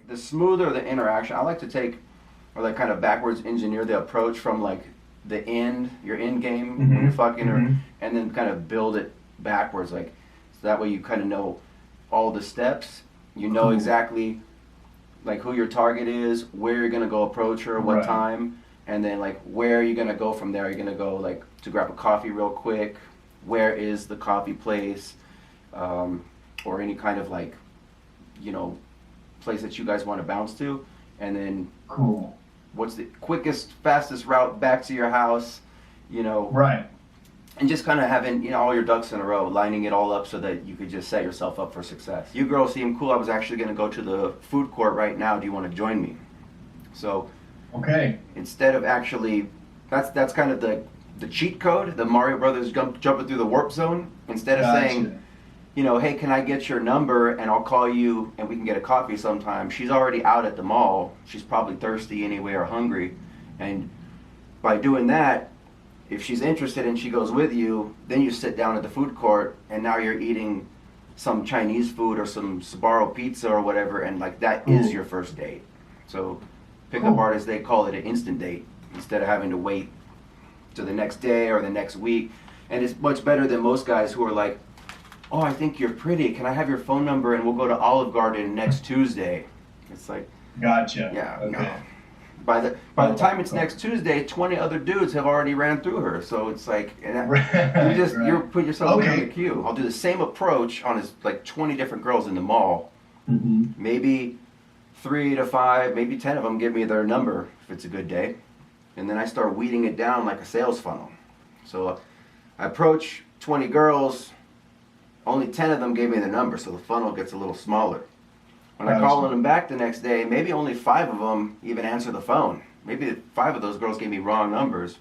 The smoother the interaction, I like to take or like kind of backwards engineer the approach from like the end, your end game when you're Mm-hmm. fucking, or Mm-hmm. and then kind of build it backwards, like so that way you kind of know all the steps. You know Cool. exactly like who your target is, where you're gonna go approach her, what Right. time, and then like where are you gonna go from there. You're gonna go like to grab a coffee real quick. Where is the coffee place, um, or any kind of like you know place that you guys want to bounce to, and then Cool. what's the quickest, fastest route back to your house, you know, Right. and just kind of having all your ducks in a row, lining it all up so that you could just set yourself up for success. You girls seem cool. I was actually going to go to the food court right now. Do you want to join me? So Okay. instead of actually, that's kind of the cheat code, the Mario Brothers jumping through the warp zone. Instead of saying, Gotcha. hey, can I get your number and I'll call you and we can get a coffee sometime. She's already out at the mall. She's probably thirsty anyway or hungry. And by doing that, if she's interested and she goes with you, then you sit down at the food court and now you're eating some Chinese food or some Sbarro pizza or whatever, and like that is Cool. your first date. So pickup Cool. artists, they call it an instant date instead of having to wait to the next day or the next week. And it's much better than most guys who are like, oh, I think you're pretty. Can I have your phone number and we'll go to Olive Garden next Tuesday? It's like, Gotcha. yeah, no. Okay. By the Cool. time it's Cool. next Tuesday, 20 other dudes have already ran through her. So it's like, Right. you're Right. putting yourself behind the Okay. queue. I'll do the same approach on like 20 different girls in the mall. Mm-hmm. Maybe 3 to 5, maybe 10 of them give me their number if it's a good day, and then I start weeding it down like a sales funnel. So I approach 20 girls. Only 10 of them gave me the number, so the funnel gets a little smaller. When I call Gotcha. them back the next day, maybe only 5 of them even answer the phone. Maybe 5 of those girls gave me wrong numbers.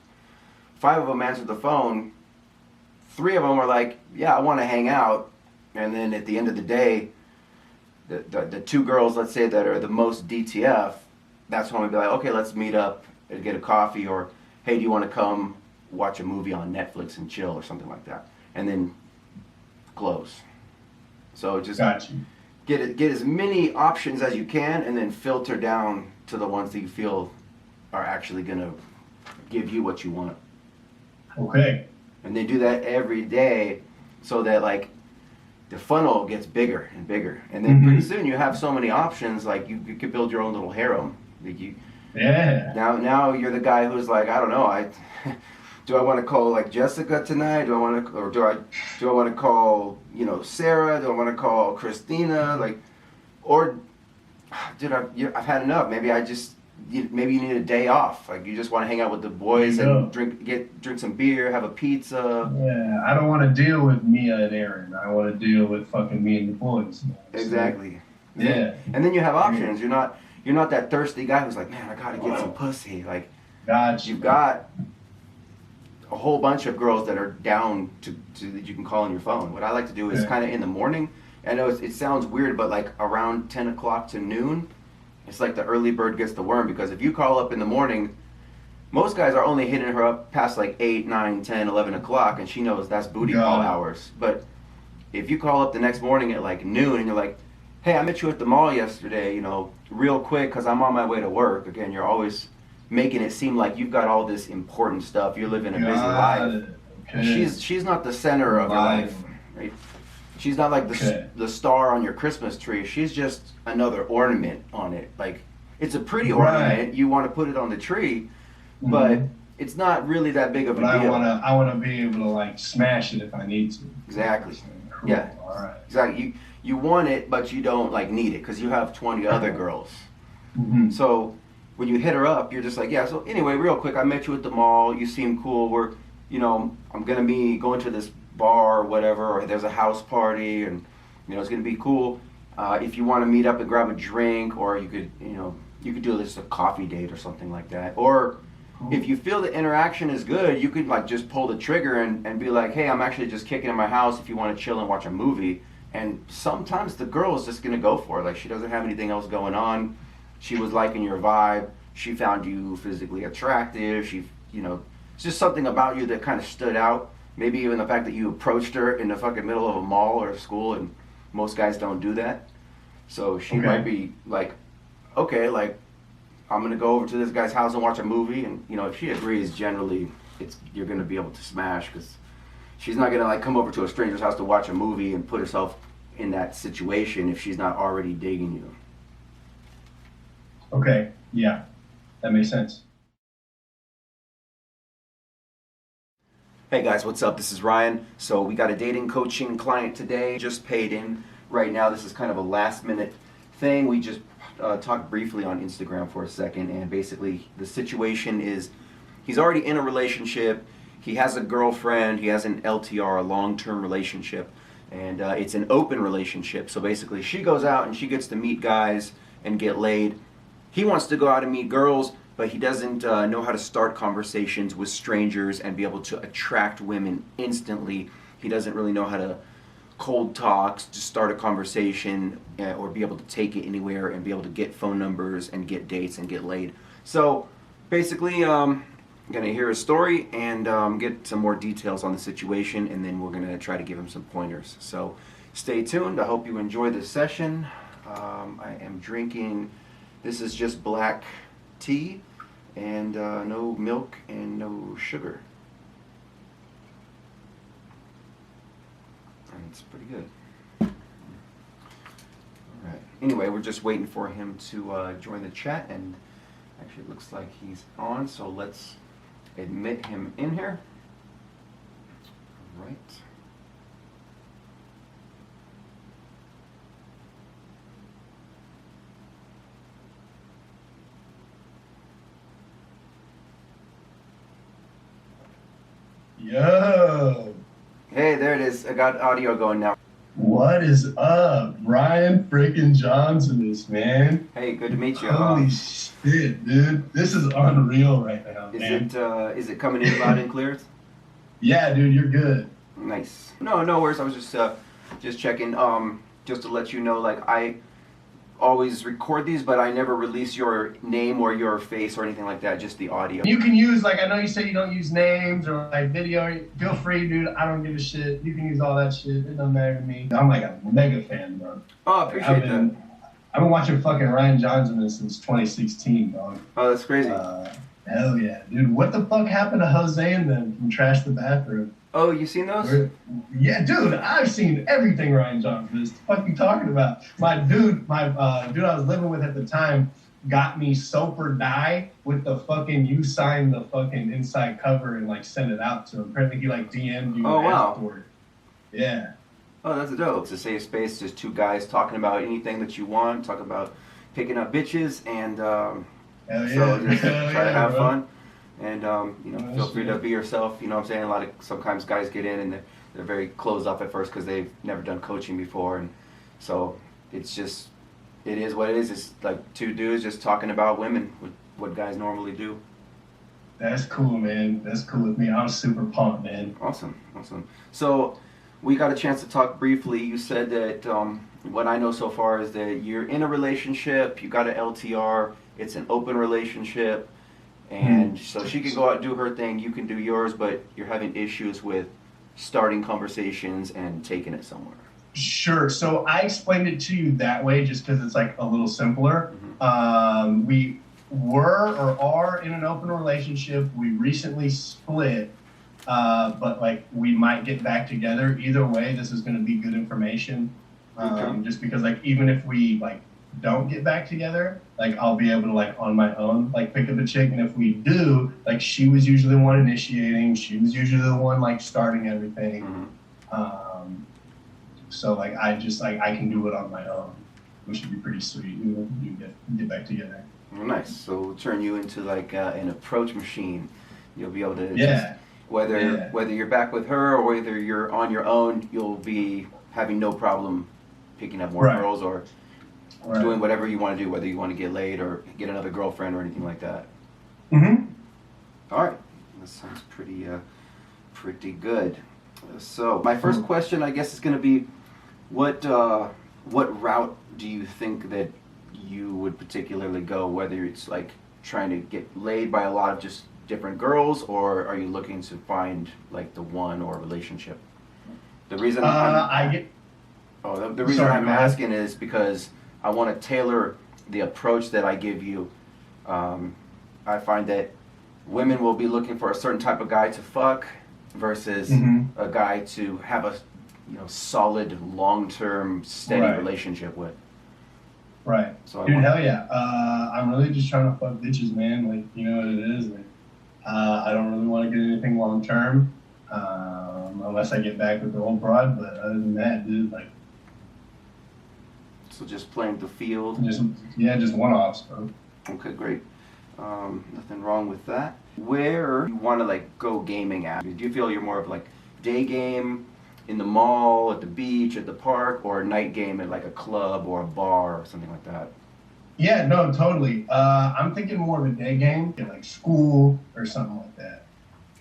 5 of them answered the phone. 3 of them were like, yeah, I want to hang out. And then at the end of the day, the 2 girls, let's say, that are the most DTF, that's when we'd be like, okay, let's meet up and get a coffee, or hey, do you want to come watch a movie on Netflix and chill or something like that? And then close. So just Gotcha. get as many options as you can, and then filter down to the ones that you feel are actually gonna give you what you want. Okay. And they do that every day, so that like the funnel gets bigger and bigger, and then pretty Mm-hmm. soon you have so many options. Like you could build your own little harem. Like Yeah. now you're the guy who's like, I don't know, I do I want to call like Jessica tonight? Do I want to, or do I want to call Sarah? Do I want to call Christina? Like, or dude, I've had enough. Maybe maybe you need a day off. Like you just want to hang out with the boys There you and go. drink some beer, have a pizza. Yeah. I don't want to deal with Mia and Aaron. I want to deal with fucking me and the boys. Exactly. Yeah. And then you have options. You're not that thirsty guy who's like, man, I gotta get some pussy. Like Gotcha. you've got a whole bunch of girls that are down to that you can call on your phone. What I like to do is Yeah. kind of in the morning. I know it sounds weird, but like around 10 o'clock to noon, it's like the early bird gets the worm, because if you call up in the morning, most guys are only hitting her up past like 8, 9, 10, 11 o'clock, and she knows that's booty Got call it. hours. But if you call up the next morning at like noon and you're like, hey, I met you at the mall yesterday, real quick because I'm on my way to work. Again, you're always making it seem like you've got all this important stuff. You're living a busy Got life. it. Okay. She's not the center of your life, right? She's not like Okay. the star on your Christmas tree. She's just another ornament on it. Like it's a pretty Right. ornament. You want to put it on the tree, but Mhm. it's not really that big of a But deal. I wanna be able to like smash it if I need to. Exactly. Cool. Yeah. All right. Exactly. You want it, but you don't like need it because you have 20 other girls. Mm-hmm. So when you hit her up, you're just like, yeah. So anyway, real quick, I met you at the mall. You seem cool. I'm gonna be going to this bar or whatever, or there's a house party, and it's gonna be cool. If you want to meet up and grab a drink, or you could do this a coffee date or something like that. Or if you feel the interaction is good, you could like just pull the trigger and be like, hey, I'm actually just kicking in my house. If you want to chill and watch a movie. And sometimes the girl is just gonna go for it. Like she doesn't have anything else going on. She was liking your vibe. She found you physically attractive. It's just something about you that kind of stood out. Maybe even the fact that you approached her in the fucking middle of a mall or a school, and most guys don't do that. So she Okay. might be like okay, like I'm gonna go over to this guy's house and watch a movie, and you know, if she agrees, generally, you're gonna be able to smash because she's not gonna like come over to a stranger's house to watch a movie and put herself in that situation if she's not already digging you. Okay, yeah, that makes sense. Hey guys, what's up? This is Ryan. So we got a dating coaching client today, just paid in right now. This is kind of a last minute thing. We just talked briefly on Instagram for a second, and basically the situation is he's already in a relationship. He has a girlfriend. He has an LTR, a long-term relationship, and it's an open relationship. So basically she goes out and she gets to meet guys and get laid. He wants to go out and meet girls, but he doesn't know how to start conversations with strangers and be able to attract women instantly. He doesn't really know how to cold talks to start a conversation or be able to take it anywhere and be able to get phone numbers and get dates and get laid. So basically, I'm going to hear his story and get some more details on the situation, and then we're going to try to give him some pointers. So stay tuned. I hope you enjoy this session. I am drinking, this is just black tea and no milk and no sugar. And it's pretty good. Alright. Anyway, we're just waiting for him to join the chat, and actually it looks like he's on, so let's admit him in here. Alright. Yo, Hey, there it is. I got audio going now. what is up? Ryan freaking Johnson is, man. Hey, good to meet you. Holy shit, dude. This is unreal right now, man. Is it coming in loud and clear? Yeah, dude, you're good. Nice. No worries. I was just checking. Just to let you know, like I always record these, but I never release your name or your face or anything like that. Just the audio. You can use, like, I know you say you don't use names or like video. Feel free, dude. I don't give a shit. You can use all that shit. It doesn't matter to me. I'm like a mega fan, bro. Oh, I appreciate that. I've been watching fucking Ryan Johnson since 2016, dog. Oh, that's crazy. Hell yeah, dude. What the fuck happened to Jose and them from Trash the Bathroom? Oh, you seen those? Yeah, dude, I've seen everything Ryan Johnson is. What the fuck you talking about? My dude I was living with at the time got me Soap or Die with the fucking, you signed the fucking inside cover and like sent it out to him. Apparently he like DM'd you. Oh, wow. Afterward. Yeah. Oh, that's dope. It's a safe space. Just two guys talking about anything that you want. Talk about picking up bitches and Hell yeah. so just try to have bro. fun. And feel free to be yourself. You know what I'm saying? Sometimes guys get in and they're very closed up at first because they've never done coaching before, and so it is what it is. It's like two dudes just talking about women, what guys normally do. That's cool, man. That's cool with me. I'm super pumped, man. Awesome. So we got a chance to talk briefly. You said that what I know so far is that you're in a relationship. You got an LTR. It's an open relationship. And so she can go out and do her thing, you can do yours, but you're having issues with starting conversations and taking it somewhere. Sure. So I explained it to you that way just because it's like a little simpler. Mm-hmm. We were or are in an open relationship. We recently split, but like we might get back together. Either way, this is going to be good information. Okay. Just because like even if we like don't get back together, like I'll be able to like on my own like pick up a chick, and if we do, like she was usually the one initiating, she was usually the one like starting everything. Mm-hmm. So like I just like I can do it on my own, which would be pretty sweet. You get back together. Well, nice. So we'll turn you into like an approach machine. You'll be able to yeah. Whether you're back with her or whether you're on your own, you'll be having no problem picking up more Right. girls or Right. doing whatever you want to do, whether you want to get laid or get another girlfriend or anything like that. Mm-hmm. All right, that sounds pretty good. So my first question, I guess, is going to be, what route do you think that you would particularly go? Whether it's like trying to get laid by a lot of just different girls, or are you looking to find like the one or a relationship? The reason the reason Sorry, I'm go ahead. asking is because I want to tailor the approach that I give you, I find that women will be looking for a certain type of guy to fuck versus a guy to have a solid, long-term, steady Right. relationship with. Right. So Dude, hell yeah. I'm really just trying to fuck bitches, man. Like, you know what it is. Like, I don't really want to get anything long term, unless I get back with the old broad. But other than that, dude, like, so just playing the field. just one offs, bro. Okay, great. Nothing wrong with that. Where you want to like go gaming at? Do you feel you're more of like day game in the mall, at the beach, at the park, or a night game at like a club or a bar or something like that? Yeah, no, totally. I'm thinking more of a day game, like school or something like that.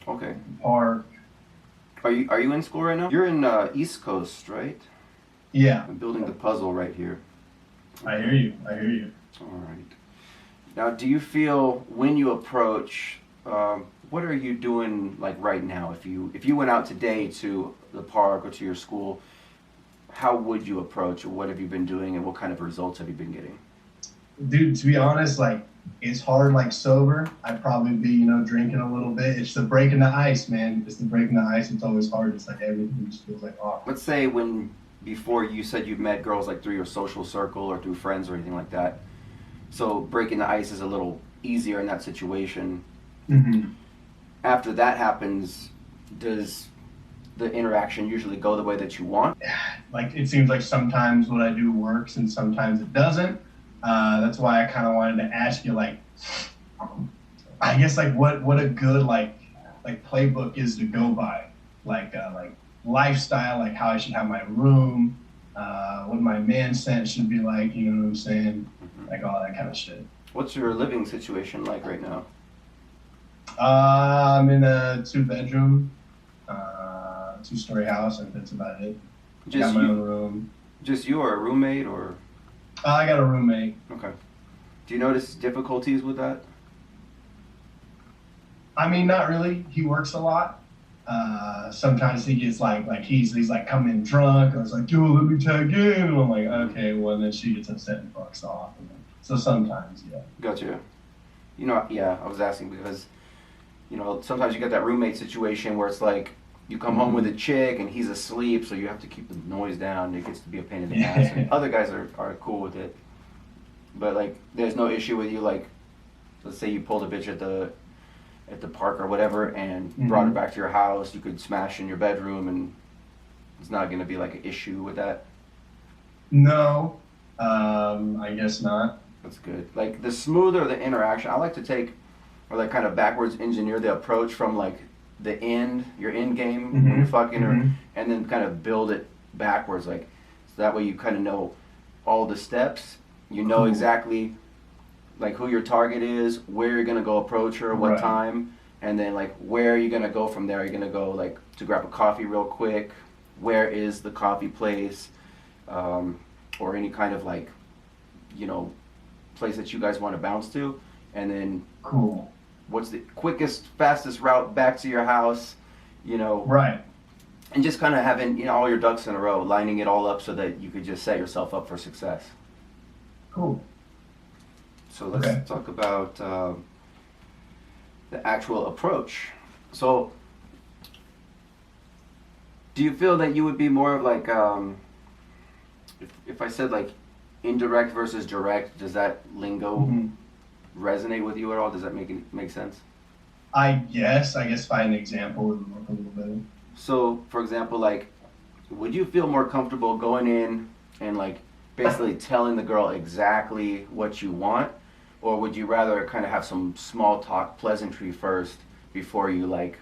Okay. Park. Are you in school right now? You're in East Coast, right? Yeah, I'm building the puzzle right here. I hear you. I hear you. All right. Now, do you feel when you approach, what are you doing like right now? If you went out today to the park or to your school, how would you approach? Or what have you been doing, and what kind of results have you been getting? Dude, to be honest, like, it's hard, like, sober. I'd probably be, drinking a little bit. It's the breaking the ice, man. It's the breaking the ice. It's always hard. It's like everything just feels like awkward. Let's say before you said you've met girls like through your social circle or through friends or anything like that. So breaking the ice is a little easier in that situation. Mm-hmm. After that happens, does the interaction usually go the way that you want? Like, it seems like sometimes what I do works and sometimes it doesn't. That's why I kind of wanted to ask you, like, I guess, like, what a good, like playbook is to go by. Like lifestyle, like how I should have my room, what my man scent should be like, you know what I'm saying? Like all that kind of shit. What's your living situation like right now? I'm in a 2-bedroom, 2-story house, and that's about it. Just Got my you, own room. just you or a roommate or? I got a roommate. Okay. Do you notice difficulties with that? I mean, not really. He works a lot. Sometimes he gets like he's like coming in drunk. I was like, yo, let me tag in, and I'm like, okay. Well, and then she gets upset and fucks off. And then, so sometimes, yeah. Gotcha. Yeah, I was asking because, sometimes you get that roommate situation where it's like you come home with a chick and he's asleep, so you have to keep the noise down. It gets to be a pain in the ass. And other guys are cool with it, but like, there's no issue with you. Like, let's say you pulled a bitch at the park or whatever and brought her back to your house. You could smash in your bedroom, and it's not going to be like an issue with that. No, I guess not. That's good. Like, the smoother the interaction, I like to take, or like kind of backwards engineer the approach from like your end game when you're fucking her, and then kind of build it backwards. Like, so that way you kind of know all the steps. You know exactly like who your target is, where you're gonna go approach her, what Right. time, and then like where are you gonna go from there? Are you gonna go like to grab a coffee real quick? Where is the coffee place, or any kind of like, place that you guys want to bounce to, and then Cool. what's the quickest, fastest route back to your house, Right. and just kind of having all your ducks in a row, lining it all up so that you could just set yourself up for success. Cool. So let's Okay. talk about the actual approach. So, do you feel that you would be more of like, if I said like indirect versus direct, does that lingo resonate with you at all? Does that make sense? I guess if I had an example, it would work a little better. So, for example, like, would you feel more comfortable going in and like basically telling the girl exactly what you want, or would you rather kind of have some small talk, pleasantry first before you like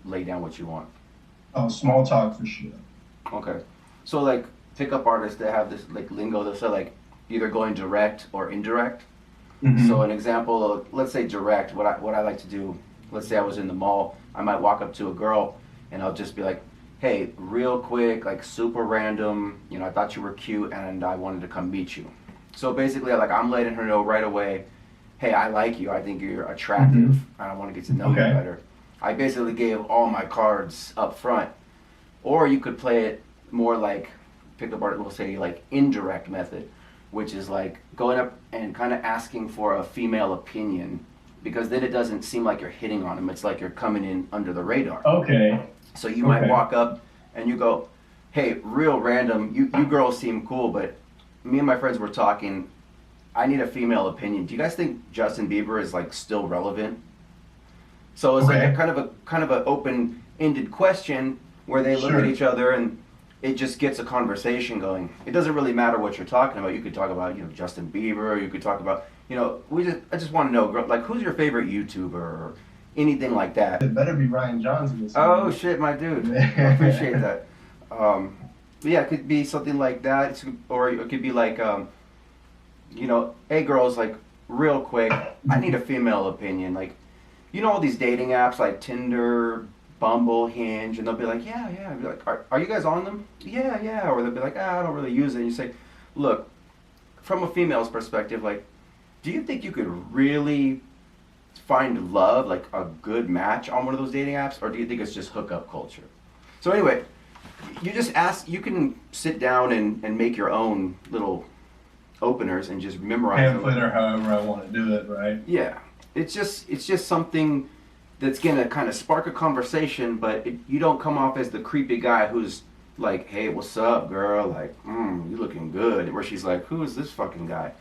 lay down what you want? Oh, small talk for sure. Okay. So like pickup artists that have this like lingo, they'll say like either going direct or indirect. So an example of, let's say direct, what I like to do, let's say I was in the mall, I might walk up to a girl and I'll just be like, hey, real quick, like super random, I thought you were cute and I wanted to come meet you. So basically, like, I'm letting her know right away, hey, I like you, I think you're attractive, and I want to get to know you better. I basically gave all my cards up front. Or you could play it more like pickup artist will say, like indirect method, which is like going up and kind of asking for a female opinion, because then it doesn't seem like you're hitting on them. It's like you're coming in under the radar. Okay. So you might walk up and you go, hey, real random, you girls seem cool, but me and my friends were talking, I need a female opinion. Do you guys think Justin Bieber is like still relevant? So it's like a kind of an open-ended question where they look at each other and it just gets a conversation going. It doesn't really matter what you're talking about. You could talk about, Justin Bieber, or you could talk about, I just want to know, like, who's your favorite YouTuber or anything like that. It better be Ryan Johnson. Oh shit, my dude. I appreciate that. But yeah, it could be something like that, or it could be like, hey girls, like, real quick, I need a female opinion. Like, all these dating apps like Tinder, Bumble, Hinge, and they'll be like, yeah. I'd be like, are you guys on them? Yeah. Or they'll be like, I don't really use it. And you say, look, from a female's perspective, like, do you think you could really find love, like a good match on one of those dating apps, or do you think it's just hookup culture? So anyway, you just ask, you can sit down and make your own little openers and just memorize them. Pamphlet or however I want to do it, right? Yeah. It's just something that's gonna kind of spark a conversation, but you don't come off as the creepy guy who's like, hey, what's up, girl? Like, you looking good. Where she's like, who is this fucking guy?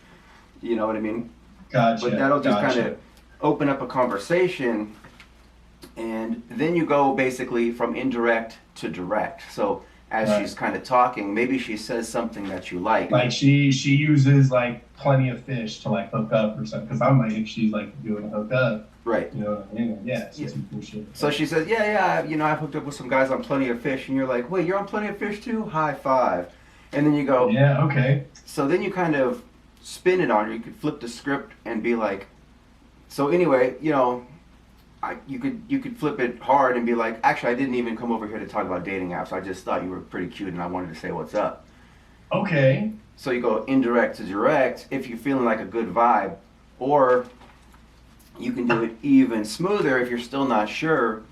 You know what I mean? Gotcha. But that'll just kind of open up a conversation, and then you go basically from indirect to direct. So as she's kind of talking, maybe she says something that you like. Like she uses like plenty of fish to like hook up or something. Because I'm like, if she's like doing a hook up. Right. You know what I mean? Yeah. Some cool shit. So she says, yeah, I've hooked up with some guys on Plenty of Fish, and you're like, wait, you're on Plenty of Fish too? High five. And then you go, yeah, okay. So then you kind of spin it on her. You could flip the script and be like, so anyway, you could flip it hard and be like, actually, I didn't even come over here to talk about dating apps. I just thought you were pretty cute and I wanted to say what's up. Okay. So you go indirect to direct if you're feeling like a good vibe, or you can do it even smoother if you're still not sure,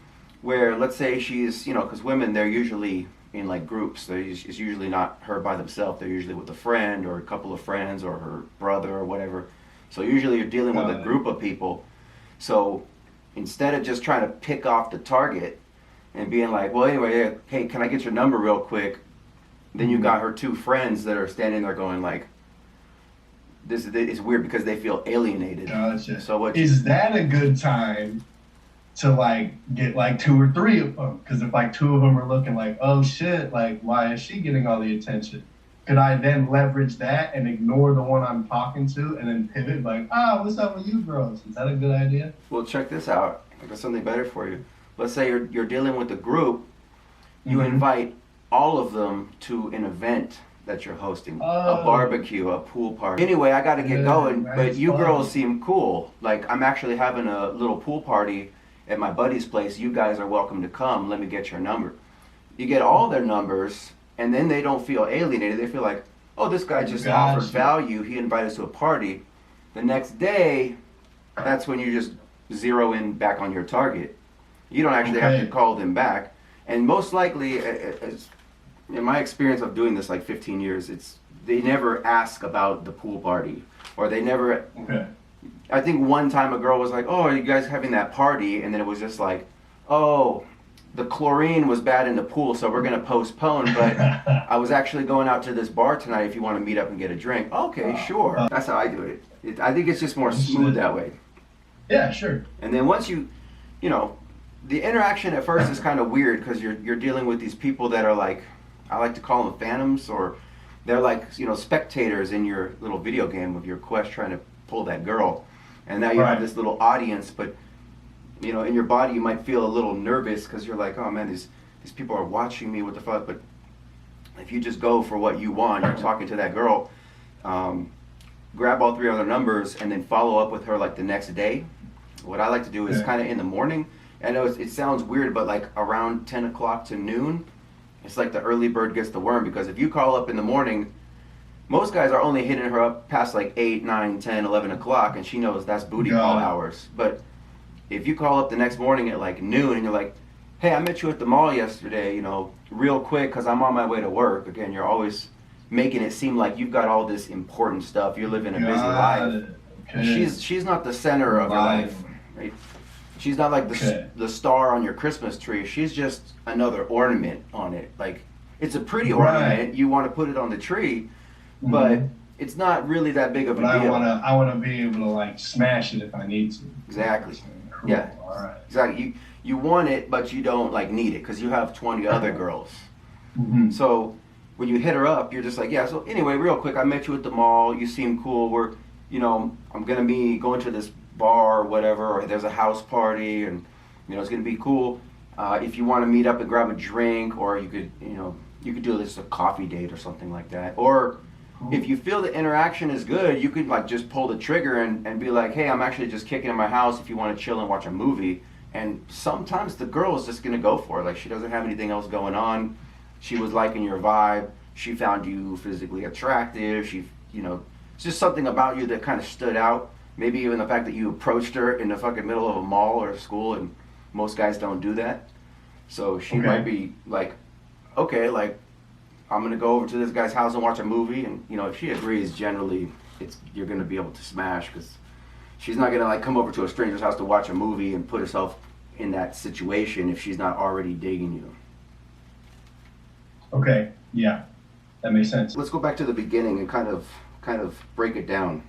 where let's say she's, because women, they're usually in like groups. It's usually not her by themselves. They're usually with a friend or a couple of friends or her brother or whatever. So usually you're dealing with a group of people. So instead of just trying to pick off the target and being like, well, anyway, hey, can I get your number real quick? Then you got her two friends that are standing there going like, this is weird because they feel alienated. Gotcha. So is that a good time to like get like two or three of them? Because if like two of them are looking like, oh shit, like why is she getting all the attention? Could I then leverage that and ignore the one I'm talking to and then pivot like, what's up with you girls? Is that a good idea? Well, check this out. I got something better for you. Let's say you're dealing with a group. You invite all of them to an event that you're hosting, a barbecue, a pool party. Anyway, I got to get going, but you girls seem cool. Like, I'm actually having a little pool party at my buddy's place. You guys are welcome to come. Let me get your number. You get all their numbers, and then they don't feel alienated. They feel like, oh, this guy just offered value. He invited us to a party. The next day, that's when you just zero in back on your target. You don't actually have to call them back. And most likely, in my experience of doing this like 15 years, they never ask about the pool party, or they never. I think one time a girl was like, "Oh, are you guys having that party?" And then it was just like, "Oh, the chlorine was bad in the pool, so we're gonna postpone. But I was actually going out to this bar tonight. If you want to meet up and get a drink, okay, sure." That's how I do it. I think it's just more smooth that way. Yeah, sure. And then once the interaction at first is kind of weird because you're dealing with these people that are like, I like to call them phantoms, or they're like, spectators in your little video game of your quest trying to pull that girl. And now you have this little audience, but in your body you might feel a little nervous because you're like, oh man, these people are watching me, what the fuck? But if you just go for what you want, you're talking to that girl, grab all three other numbers and then follow up with her like the next day. What I like to do is kind of in the morning. I know it sounds weird, but like around 10 o'clock to noon, it's like the early bird gets the worm, because if you call up in the morning, most guys are only hitting her up past like 8, 9, 10, 11 o'clock, and she knows that's booty call hours. But if you call up the next morning at like noon and you're like, hey, I met you at the mall yesterday, real quick because I'm on my way to work. Again, you're always making it seem like you've got all this important stuff. You're living a busy Got life. it. Okay. She's not the center of your life, right? She's not like the star on your Christmas tree. She's just another ornament on it. Like, it's a pretty ornament. You want to put it on the tree, but it's not really that big of a But deal. I wanna be able to like smash it if I need to. Exactly. Cool. Yeah. All right. Exactly. You want it, but you don't like need it because you have 20 other girls. Mm-hmm. So when you hit her up, you're just like, yeah. So anyway, real quick, I met you at the mall. You seem cool. I'm gonna be going to this bar or whatever, or there's a house party, and it's gonna be cool. If you want to meet up and grab a drink, or you could do this a coffee date or something like that. Or if you feel the interaction is good, you could like just pull the trigger and be like, hey, I'm actually just kicking in my house if you want to chill and watch a movie. And sometimes the girl is just gonna go for it. Like, she doesn't have anything else going on. She was liking your vibe. She found you physically attractive. It's just something about you that kind of stood out. Maybe even the fact that you approached her in the fucking middle of a mall or a school, and most guys don't do that. So she might be like, okay, like, I'm gonna go over to this guy's house and watch a movie, and if she agrees, generally you're gonna be able to smash, because she's not gonna like come over to a stranger's house to watch a movie and put herself in that situation if she's not already digging you. Okay. Yeah. That makes sense. Let's go back to the beginning and kind of break it down.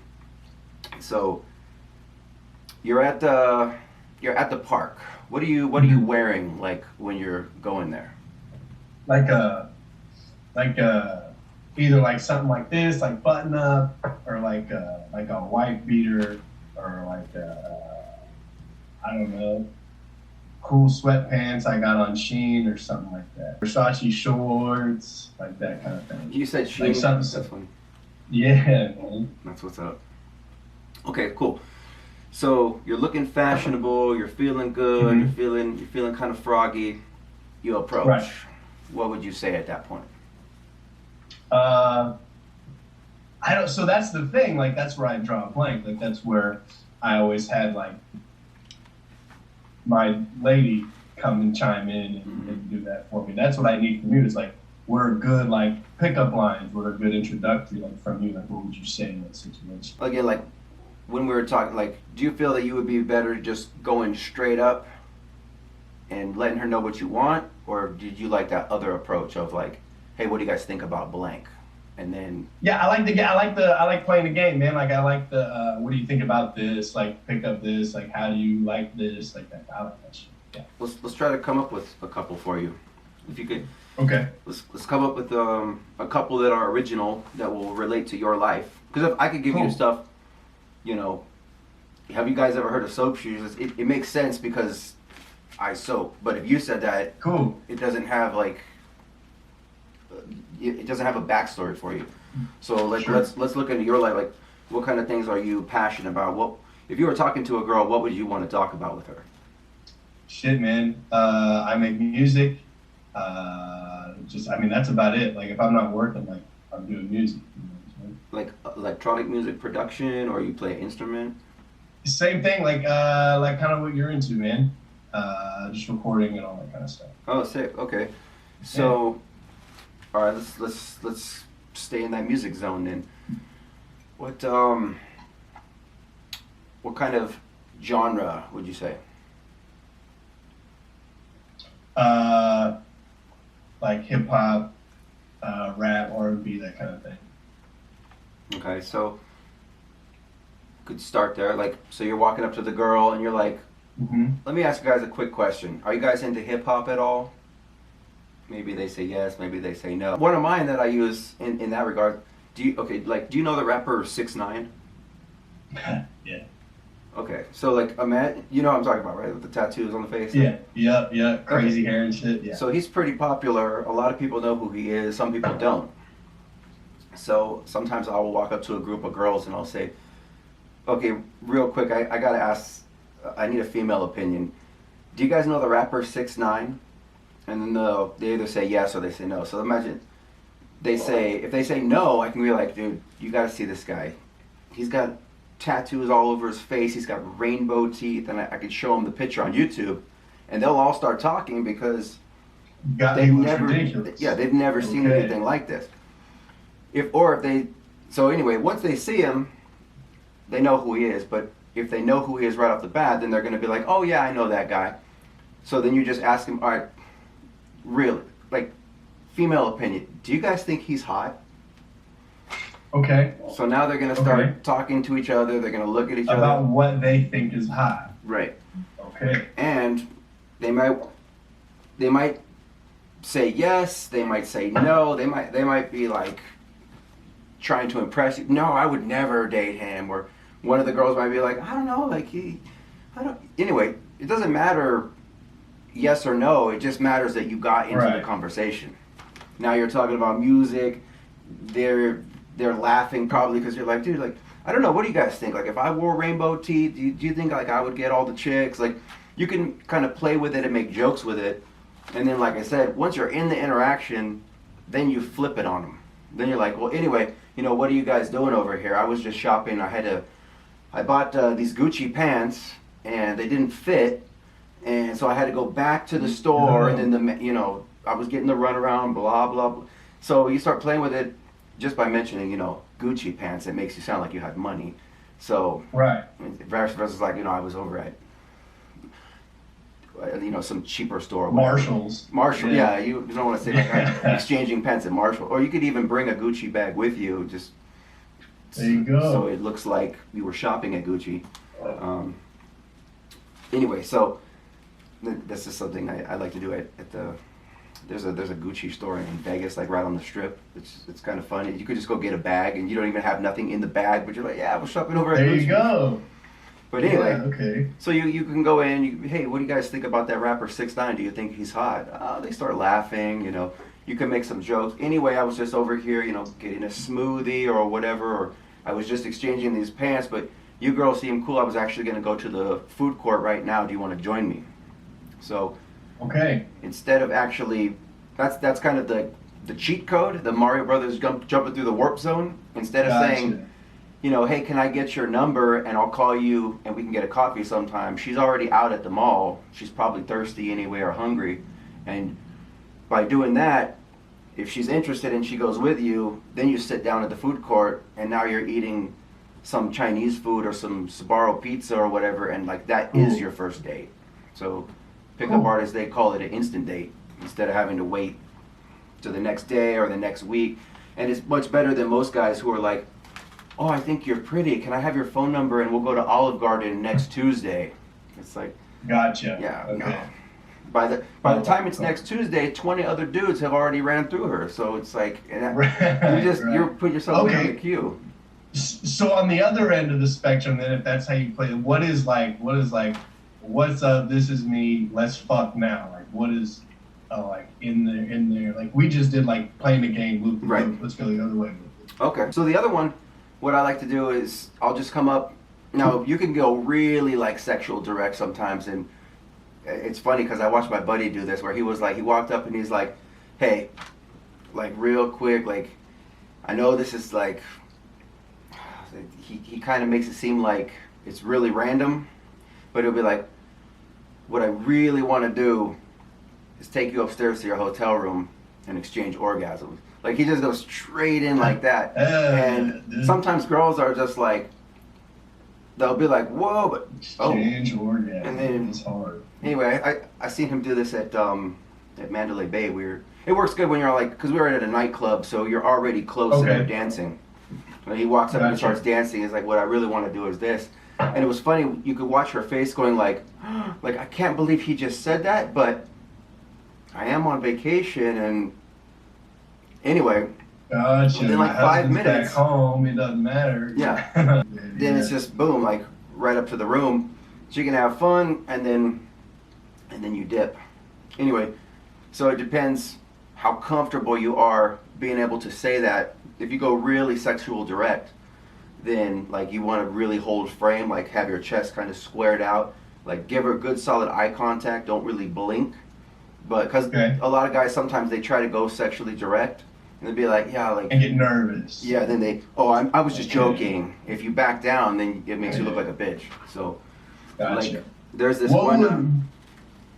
So you're at the park. What are you wearing like when you're going there? Like either like something like this, like button up, or like a white beater, or like I don't know, cool sweatpants I got on Shein or something like that. Versace shorts, like that kind of thing. You said Shein. Like something. That's funny. Yeah, man. That's what's up. Okay, cool. So you're looking fashionable. You're feeling good. You're feeling kind of froggy. You approach. Right. What would you say at that point? I don't. So that's the thing. Like, that's where I draw a blank. Like, that's where I always had like my lady come and chime in and do that for me. That's what I need from you. Is like, what are good like pickup lines? What are good introductory like from you? Like, what would you say in that situation? Again, like when we were talking, like, do you feel that you would be better just going straight up and letting her know what you want, or did you like that other approach of like, hey, what do you guys think about blank? And then I like playing the game, man. Like, I like the what do you think about this? Like, pick up this. Like, how do you like this? Like that. I like that shit. Yeah. let's try to come up with a couple for you, if you could. Okay. Let's come up with a couple that are original that will relate to your life. Because if I could give you stuff, have you guys ever heard of soap shoes? It makes sense because I soap. But if you said that, Cool. it doesn't have like it doesn't have a backstory for you. So like Sure. let's look into your life. Like, what kind of things are you passionate about? What if you were talking to a girl? What would you want to talk about with her? Shit, man. I make music. That's about it. Like, if I'm not working, like, I'm doing music. You know what I'm saying? Like electronic music production, or you play an instrument? Same thing, like kind of what you're into, man. Just recording and all that kind of stuff. Oh, sick. Okay. So, all right, let's stay in that music zone then. What kind of genre would you say? Like hip hop, rap, R&B, that kind of thing. Okay, so could start there. Like, so you're walking up to the girl and you're like, let me ask you guys a quick question. Are you guys into hip hop at all? Maybe they say yes, maybe they say no. One of mine that I use in that regard, do you know the rapper 6ix9ine? Yeah. Okay, so like, you know what I'm talking about, right? With the tattoos on the face? Yeah. Crazy hair and shit, yeah. So he's pretty popular. A lot of people know who he is. Some people don't. So sometimes I will walk up to a group of girls and I'll say, okay, real quick, I gotta ask, I need a female opinion. Do you guys know the rapper 6ix9ine? And then they either say yes or they say no. So imagine, if they say no, I can be like, dude, you gotta see this guy. He's got tattoos all over his face. He's got rainbow teeth, and I could show them the picture on YouTube, and they'll all start talking because they've never seen anything like this. if they, so anyway, once they see him, they know who he is. But if they know who he is right off the bat, then they're going to be like, oh yeah, I know that guy. So then you just ask him, all right, really, like, female opinion, do you guys think he's hot? Okay. So now they're going to start Okay. talking to each other. They're going to look at each About other. what they think is hot. Right. Okay. And they might say yes, they might say no, they might be like trying to impress you. No, I would never date him. Or one of the girls might be like, I don't know, like I don't. Anyway, it doesn't matter yes or no. It just matters that you got into the Right. conversation. Now you're talking about music. They're laughing probably because you're like, dude, like, I don't know. What do you guys think? Like, if I wore rainbow teeth, do you think like I would get all the chicks? Like, you can kind of play with it and make jokes with it. And then, like I said, once you're in the interaction, then you flip it on them. Then you're like, well, anyway, what are you guys doing over here? I was just shopping. I bought these Gucci pants, and they didn't fit, and so I had to go back to the store. And then I was getting the runaround, blah blah blah. So you start playing with it just by mentioning, Gucci pants. It makes you sound like you had money. So Right. versus like, I was over at some cheaper store. or whatever. Marshall. Yeah, you don't want to say like I'm exchanging pants at Marshall. Or you could even bring a Gucci bag with you, just There you go. so it looks like you were shopping at Gucci. Anyway, so this is something I like to do at the. There's a Gucci store in Vegas, like right on the strip. It's kind of fun. You could just go get a bag, and you don't even have nothing in the bag, but you're like, yeah, I was shopping over at There Gucci. you go. But anyway, Yeah, okay. so you can go in. Hey, what do you guys think about that rapper 6ix9ine? Do you think he's hot? They start laughing. You can make some jokes. Anyway, I was just over here, getting a smoothie or whatever, or I was just exchanging these pants. But you girls seem cool. I was actually going to go to the food court right now. Do you want to join me? So Okay. instead of actually, that's kind of the cheat code. The Mario Brothers jumping through the warp zone. Instead of Gotcha. saying, hey, can I get your number and I'll call you and we can get a coffee sometime. She's already out at the mall. She's probably thirsty anyway or hungry. And by doing that, if she's interested and she goes with you, then you sit down at the food court and now you're eating some Chinese food or some Sbarro pizza or whatever, and like that is Ooh. your first date. So pickup Ooh. artists, they call it an instant date instead of having to wait to the next day or the next week. And it's much better than most guys who are like, oh, I think you're pretty. Can I have your phone number and we'll go to Olive Garden next Tuesday? It's like, Gotcha. yeah, Okay. no. By the time it's next Tuesday, 20 other dudes have already ran through her. So it's like, Right, you put yourself Okay. in the queue. So on the other end of the spectrum, then, if that's how you play, what's up? This is me. Let's fuck now. Like, what is like in there? Like, we just did like playing the game. Loop, Right. loop. Let's go the other way. Okay. So the other one, what I like to do is I'll just come up. Now you can go really like sexual direct sometimes, and it's funny because I watched my buddy do this where he walked up and he's like, hey, like real quick, like I know this is like, he kind of makes it seem like it's really random, but it'll be like, what I really want to do is take you upstairs to your hotel room and exchange orgasms. Like he just goes straight in like that. And dude. sometimes girls are just like, they'll be like, whoa, but Exchange orgasm. And then- It's hard. anyway, I seen him do this at Mandalay Bay. It works good when you're like, because we were at a nightclub, so you're already close and Okay. they're dancing. When he walks up and Gotcha. starts dancing, he's like, what I really want to do is this. And it was funny, you could watch her face going like I can't believe he just said that, but I am on vacation, and anyway, Gotcha. Within, like, My 5 husband's minutes. Back home, it doesn't matter. Yeah. then then it's just boom, like right up to the room. So you can have fun, and then you dip. Anyway, so it depends how comfortable you are being able to say that. If you go really sexual direct, then like you want to really hold frame, like have your chest kind of squared out, like give her good solid eye contact, don't really blink. But because Okay. a lot of guys sometimes they try to go sexually direct and they'll be like, yeah, like and get nervous. yeah, then I was just joking. If you back down, then it makes you look like a bitch. So Gotcha. like there's this what one.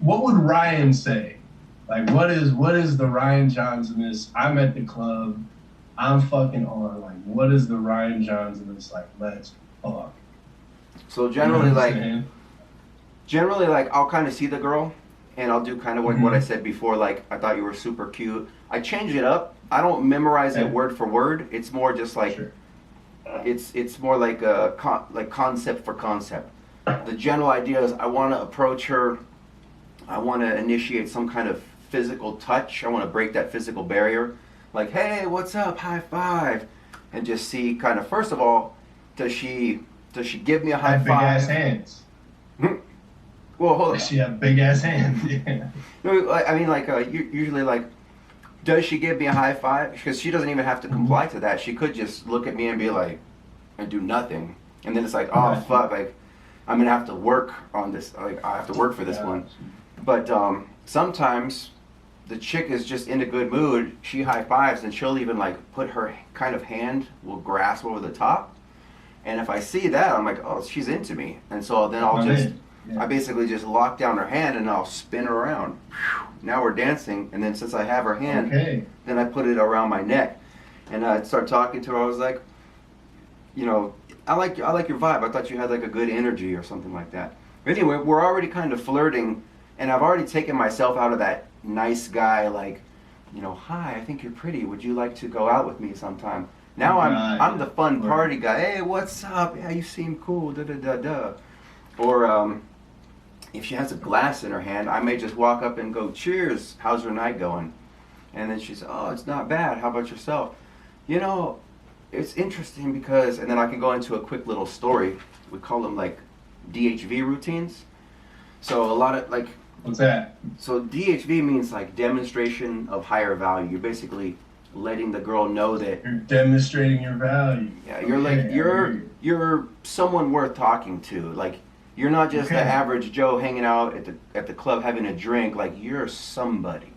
would Ryan say? Like, what is the Ryan Johnson? I'm at the club. I'm fucking on. Like, what is the Ryan Johns of this? Like, let's fuck. So You know what I'm saying? generally like I'll kind of see the girl, and I'll do kind of like what I said before. Like I thought you were super cute. I change it up. I don't memorize it Okay. word for word. It's more just like Sure. it's more like a like concept for concept. The general idea is I want to approach her. I want to initiate some kind of physical touch. I want to break that physical barrier. Like, hey, what's up? High five, and just see kind of first of all, does she give me a high Have big ass five? hands. Well, hold on. Does she have big ass hands? Yeah. No, I mean, like, usually, like, does she give me a high five? Because she doesn't even have to comply to that. She could just look at me and be like, and do nothing. And then it's like, oh, Right. fuck, like, I'm going to have to work on this. Like, I have to work for this one. But sometimes the chick is just in a good mood. She high fives and she'll even, like, put her kind of hand, will grasp over the top. And if I see that, I'm like, oh, she's into me. And so then I'll I'm just, in. Yeah. I basically just lock down her hand and I'll spin her around. Now we're dancing. And then since I have her hand, Okay. then I put it around my neck. And I'd start talking to her. I was like, you know, I like your vibe. I thought you had like a good energy or something like that. But anyway, we're already kind of flirting. And I've already taken myself out of that nice guy, like, you know, hi, I think you're pretty. Would you like to go out with me sometime? Now Right. I'm the fun Right. party guy. Hey, what's up? Yeah, you seem cool. Da da da da. Or if she has a glass in her hand, I may just walk up and go, cheers. How's your night going? And then she says, oh, it's not bad. How about yourself? You know, it's interesting because, and then I can go into a quick little story. We call them like DHV routines. So a lot of like, What's that? so DHV means like demonstration of higher value. You're basically letting the girl know that You're demonstrating your value. yeah, you're Okay, like I hear you. you're someone worth talking to. Like you're not just the Okay. average Joe hanging out at the club having a drink. Like you're somebody.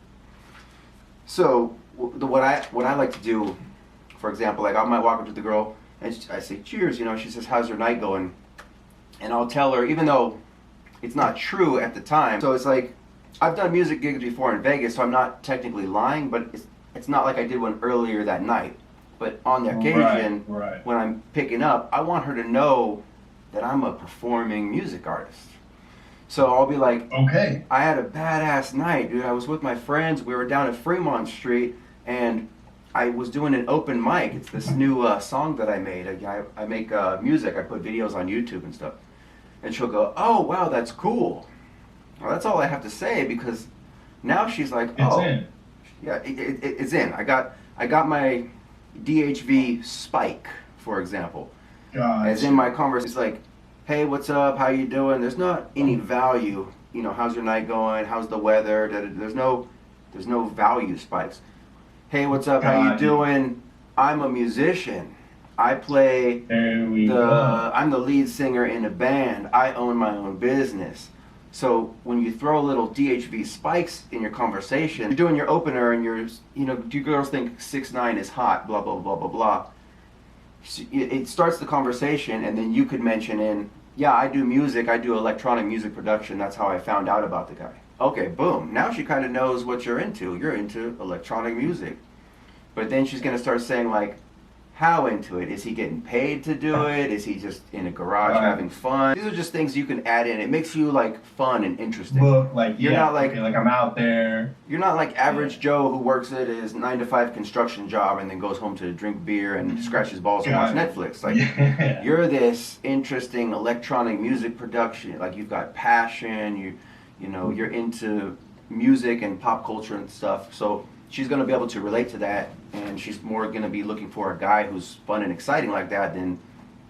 So what I like to do, for example, like I might walk up to the girl and I say cheers. You know, she says how's your night going, and I'll tell her even though it's not true at the time. So it's like I've done music gigs before in Vegas, so I'm not technically lying, but it's not like I did one earlier that night. But on the occasion, Right. when I'm picking up, I want her to know that I'm a performing music artist. So I'll be like, Okay. I had a badass night, dude. I was with my friends. We were down at Fremont Street, and I was doing an open mic. It's this new song that I made. I make music. I put videos on YouTube and stuff. And she'll go, oh, wow, that's cool. Well, that's all I have to say because now she's like, It's oh, in. yeah, it's in. I got my DHV spike, for example. God. As in my conversation, it's like, hey, what's up? How you doing? There's not any value. You know, how's your night going? How's the weather? There's no value spikes. Hey, what's up? How you God. doing? I'm a musician. I play There we go. I'm the lead singer in a band. I own my own business. So when you throw little DHV spikes in your conversation, you're doing your opener and you know, do girls think 6'9" is hot? Blah blah blah blah blah. It starts the conversation, and then you could mention in, yeah, I do music. I do electronic music production. That's how I found out about the guy. Okay, boom. Now she kind of knows what you're into. You're into electronic music. But then she's gonna start saying like, how into it? Is he getting paid to do it? Is he just in a garage Right. having fun? These are just things you can add in. It makes you like fun and interesting. Book like You're yeah, not like- okay, like I'm out there. You're not like average Joe who works at his 9-to-5 construction job and then goes home to drink beer and scratch his balls and watch Got Netflix. Like Yeah. you're this interesting electronic music production. Like you've got passion. You know you're into music and pop culture and stuff. So she's gonna be able to relate to that, and she's more gonna be looking for a guy who's fun and exciting like that than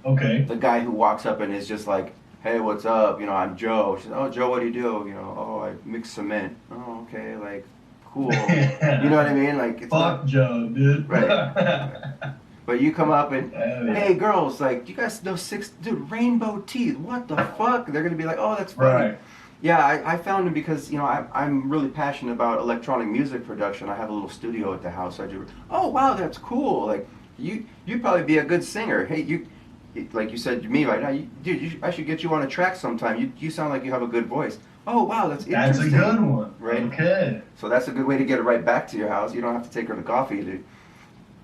Okay. the guy who walks up and is just like, hey, what's up? You know, I'm Joe. She's, oh, Joe, what do you do? You know, oh, I mix cement. Oh, okay, like, cool. You know what I mean? Like, it's Fuck not, Joe, dude. Right. But you come up and, Hell yeah. hey, girls, like, you guys know dude, rainbow teeth. What the fuck? They're gonna be like, oh, that's funny. Right. Yeah, I found him because, you know, I'm really passionate about electronic music production. I have a little studio at the house. I do. Oh, wow, that's cool. Like, you'd probably be a good singer. Hey, like you said to me right now, dude, I should get you on a track sometime. You sound like you have a good voice. Oh, wow, that's That's interesting. a good one. Right. Okay. So that's a good way to get it right back to your house. You don't have to take her to coffee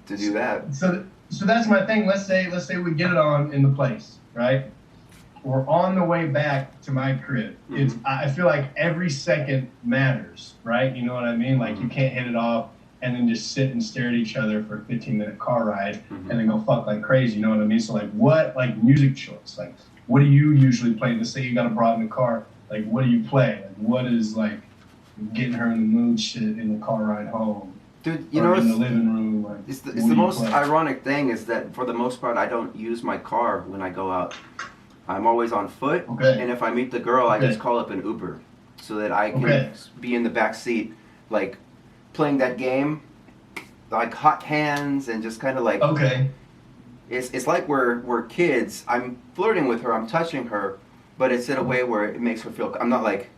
to do that. So that's my thing. Let's say we get it on in the place, right? We're on the way back to my crib. I feel like every second matters, right? You know what I mean? Like you can't hit it off and then just sit and stare at each other for a 15-minute car ride and then go fuck like crazy. You know what I mean? So like what music choice? Like what do you usually play? Let's say you got a broad in the car. Like what do you play? Like what is like getting her in the mood shit in the car ride home? Dude, you know, in the living room. Like, it's the most ironic thing is that for the most part, I don't use my car when I go out. I'm always on foot, and if I meet the girl, I just call up an Uber so that I can be in the back seat, like playing that game, like hot hands and just kind of like. It's like we're kids. I'm flirting with her. I'm touching her, but it's in a way where it makes her feel. I'm not like,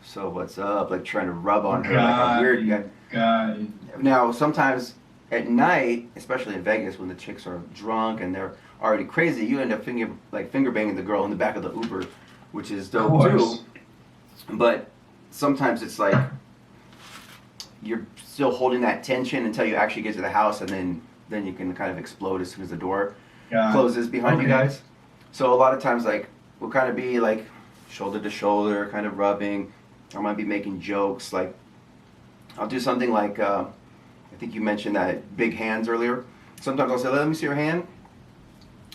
so what's up? Like trying to rub on her like a weird guy. Now sometimes at night, especially in Vegas, when the chicks are drunk and they're already crazy, you end up finger banging the girl in the back of the Uber, which is dope too. But sometimes it's like you're still holding that tension until you actually get to the house, and then you can kind of explode as soon as the door closes behind you guys. So a lot of times, like we'll kind of be like shoulder to shoulder, kind of rubbing. I might be making jokes. Like I'll do something like I think you mentioned that big hands earlier. Sometimes I'll say, "Let me see your hand."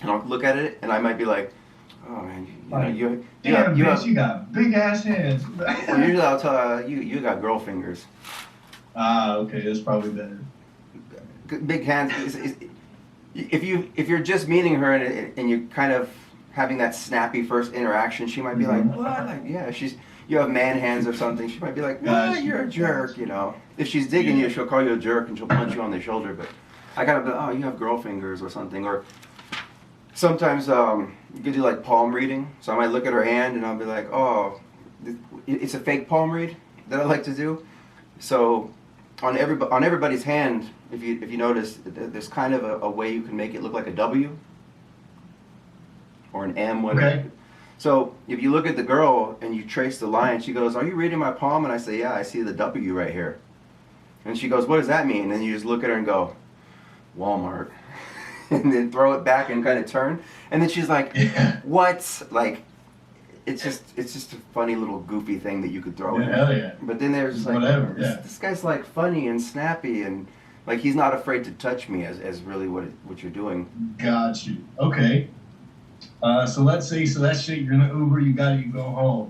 And I'll look at it, and I might be like, "Oh man, you got big ass hands." Well, usually I'll tell you got girl fingers. Okay, that's probably better. Big hands. If you're just meeting her and you're kind of having that snappy first interaction, she might be like, "What?" Like, yeah, you have man hands or something. She might be like, "What? You're a jerk," you know. If she's digging you, she'll call you a jerk and she'll punch you on the shoulder. But I gotta be, "Oh, you have girl fingers" or something, or. Sometimes you could do like palm reading. So I might look at her hand and I'll be like, "Oh, it's a fake palm read that I like to do." So on everybody's hand, if you notice, there's kind of a way you can make it look like a W or an M. Whatever. So if you look at the girl and you trace the line, she goes, "Are you reading my palm?" And I say, "Yeah, I see the W right here." And she goes, "What does that mean?" And you just look at her and go, "Walmart." And then throw it back and kind of turn, and then she's like, "What?" Like, it's just a funny little goofy thing that you could throw in. Hell yeah. But then there's just like, this guy's like funny and snappy, and like he's not afraid to touch me as really what you're doing. Got you. Okay. So let's say that shit you're in the Uber, you go home.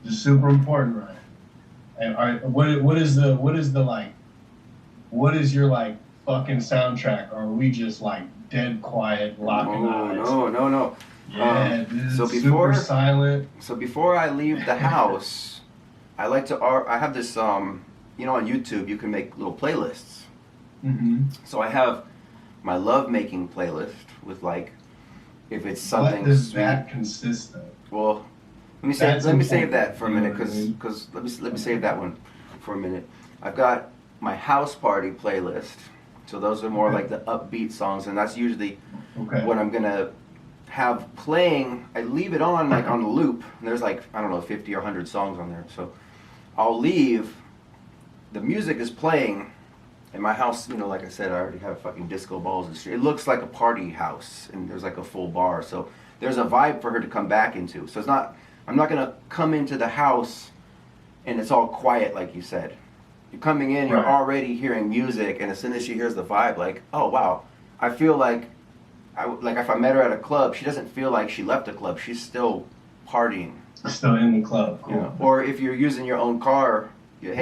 It's super important, right? And all right, what is your like fucking soundtrack? Or are we just like dead quiet, locking eyes? No. Yeah, dude, so super silent. So before I leave the house, I like to. I have this. On YouTube you can make little playlists. So I have my love making playlist with like, if it's something. What does sweet, that consist of? Well, let me save that for a minute because let me save that one for a minute. I've got my house party playlist. So those are more like the upbeat songs, and that's usually what I'm gonna have playing. I leave it on like on the loop, and there's like, I don't know, 50 or 100 songs on there. So I'll leave, the music is playing, and my house, like I said, I already have fucking disco balls. It looks like a party house, and there's like a full bar. So there's a vibe for her to come back into. So I'm not gonna come into the house and it's all quiet like you said. You're coming in, you're already hearing music, and as soon as she hears the vibe, like, oh wow, I feel like, if I met her at a club, she doesn't feel like she left a club. She's still partying. Still in the club. Cool. Or if you're using your own car, you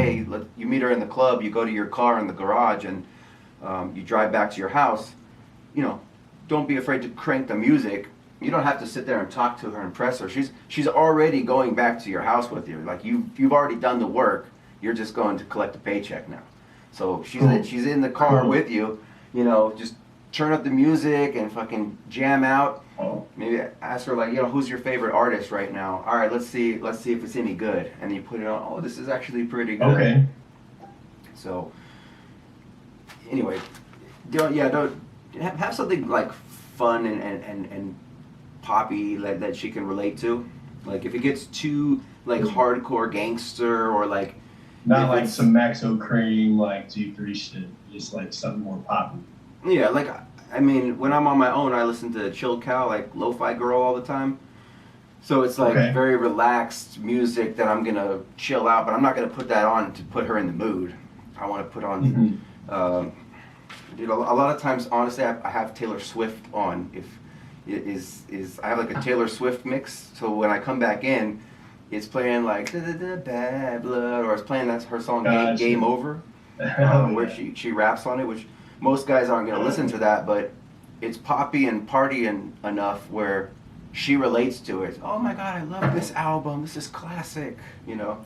meet her in the club, you go to your car in the garage, and you drive back to your house. Don't be afraid to crank the music. You don't have to sit there and talk to her and press her. She's already going back to your house with you. Like you've already done the work. You're just going to collect a paycheck now. So she's in the car with you, just turn up the music and fucking jam out. Maybe ask her like, who's your favorite artist right now? All right, let's see if it's any good. And then you put it on, oh, this is actually pretty good. Okay. So anyway, don't have something like fun and poppy that she can relate to. Like if it gets too like hardcore gangster or like, not like some Max O'Cream, like G3 shit. Just like something more poppy. Yeah, like I mean, when I'm on my own, I listen to Chill Cow, like Lo-Fi Girl, all the time. So it's like Okay. very relaxed music that I'm gonna chill out, but I'm not gonna put that on to put her in the mood. I want to put on, Hmm. uh, dude. A lot of times, honestly, I have Taylor Swift on. If is I have like a Taylor Swift mix, so when I come back in, it's playing like da, da, da, Bad Blood, or it's playing that's her song Game Gotcha. Over, Oh where yeah. she raps on it, which most guys aren't gonna listen to that, but it's poppy and partying enough where she relates to it. Oh my god, I love this album. This is classic, you know.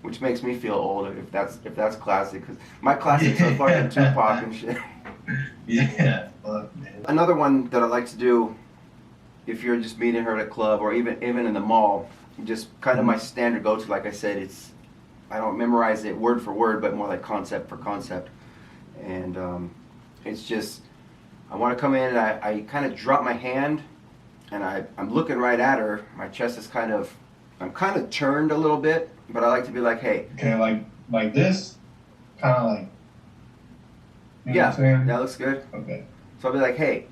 Which makes me feel old if that's classic, because my classics are fucking Tupac and shit. Yeah. Fuck, man. Another one that I like to do, if you're just meeting her at a club or even in the mall, just kind of my standard go-to. Like I said, it's I don't memorize it word for word, but more like concept for concept, and it's just I want to come in and I kind of drop my hand and I'm looking right at her. My chest is I'm kind of turned a little bit, but I like to be like, hey, Okay, like this, kind of like. You know yeah, what I'm saying? that looks good. Okay. So I'll be like, hey,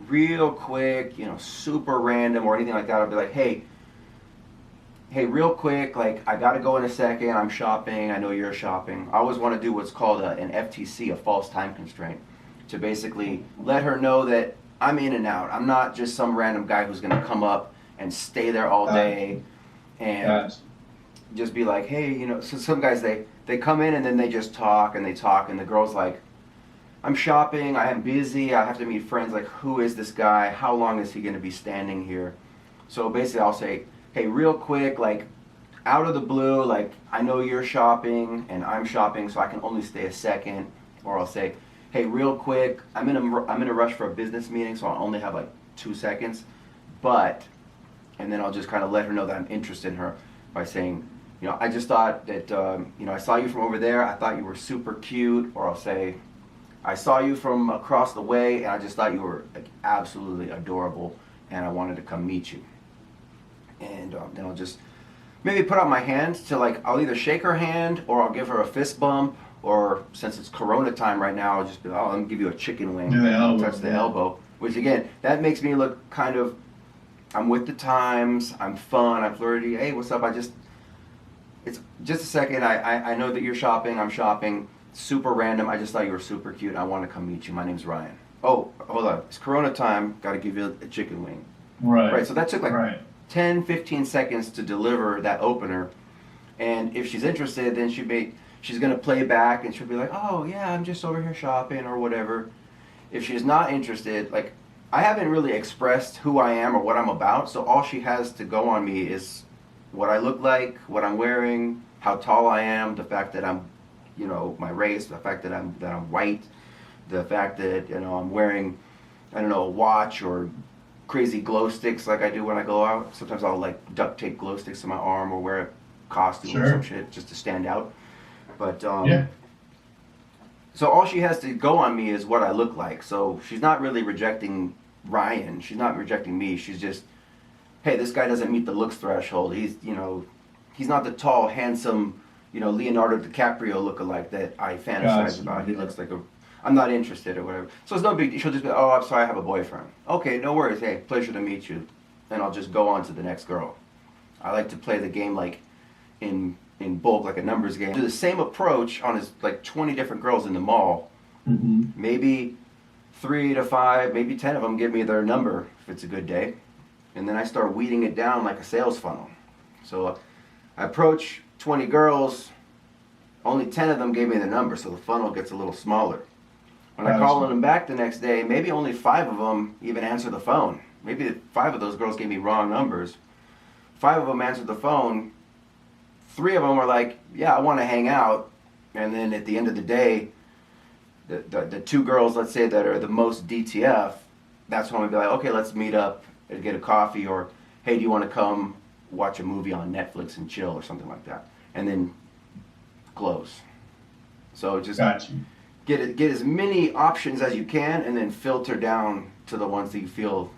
real quick, super random or anything like that. I'll be like, hey, real quick, like I gotta go in a second. I'm shopping. I know you're shopping. I always want to do what's called an FTC, a false time constraint, to basically let her know that I'm in and out. I'm not just some random guy who's gonna come up and stay there all day and Gotcha. just be like, hey, So some guys they come in and then they just talk and they talk, and the girl's like, I'm shopping. I am busy. I have to meet friends. Like, who is this guy? How long is he gonna be standing here? So basically, I'll say, hey, real quick, like out of the blue, like I know you're shopping and I'm shopping, so I can only stay a second. Or I'll say, hey, real quick, I'm in a rush for a business meeting, so I'll only have like 2 seconds. But, and then I'll just kind of let her know that I'm interested in her by saying, I just thought that, I saw you from over there. I thought you were super cute. Or I'll say, I saw you from across the way, and I just thought you were like absolutely adorable, and I wanted to come meet you. And then I'll just maybe put out my hand to like I'll either shake her hand or I'll give her a fist bump, or since it's Corona time right now, I'll just be let me give you a chicken wing. Do the elbow, Touch the yeah. elbow, which again that makes me look kind of I'm with the times. I'm fun. I'm flirty. Hey, what's up? It's just a second. I know that you're shopping. I'm shopping. Super random. I just thought you were super cute. I want to come meet you. My name's Ryan. Oh, hold on. It's Corona time. Got to give you a chicken wing. Right. Right. So that took like Right. 10, 15 seconds to deliver that opener. And if she's interested, then she's going to play back and she'll be like, oh, yeah, I'm just over here shopping or whatever. If she's not interested, like, I haven't really expressed who I am or what I'm about, so all she has to go on me is what I look like, what I'm wearing, how tall I am, the fact that I'm, my race, the fact that I'm white, the fact that, I'm wearing, I don't know, a watch or crazy glow sticks like I do when I go out. Sometimes I'll like duct tape glow sticks to my arm or wear a costume or Sure. some shit just to stand out. But Yeah. so all she has to go on me is what I look like. So she's not really rejecting Ryan. She's not rejecting me. She's just, hey, this guy doesn't meet the looks threshold. He's not the tall, handsome, Leonardo DiCaprio lookalike that I fantasize Gotcha. about. He looks like I'm not interested or whatever. So it's no big deal. She'll just be, oh, I'm sorry, I have a boyfriend. Okay, no worries. Hey, pleasure to meet you. And I'll just go on to the next girl. I like to play the game like in bulk, like a numbers game. Do the same approach on like 20 different girls in the mall. Mm-hmm. Maybe 3 to 5, maybe 10 of them give me their number if it's a good day. And then I start weeding it down like a sales funnel. So I approach 20 girls, only 10 of them gave me the number, so the funnel gets a little smaller. When I call them back the next day, maybe only 5 of them even answer the phone. Maybe 5 of those girls gave me wrong numbers. 5 of them answered the phone. 3 of them are like, yeah, I want to hang out. And then at the end of the day, the 2 girls, let's say, that are the most DTF, that's when we'd be like, okay, let's meet up and get a coffee, or hey, do you want to come watch a movie on Netflix and chill or something like that? And then close. So just Got you. get as many options as you can, and then filter down to the ones that you feel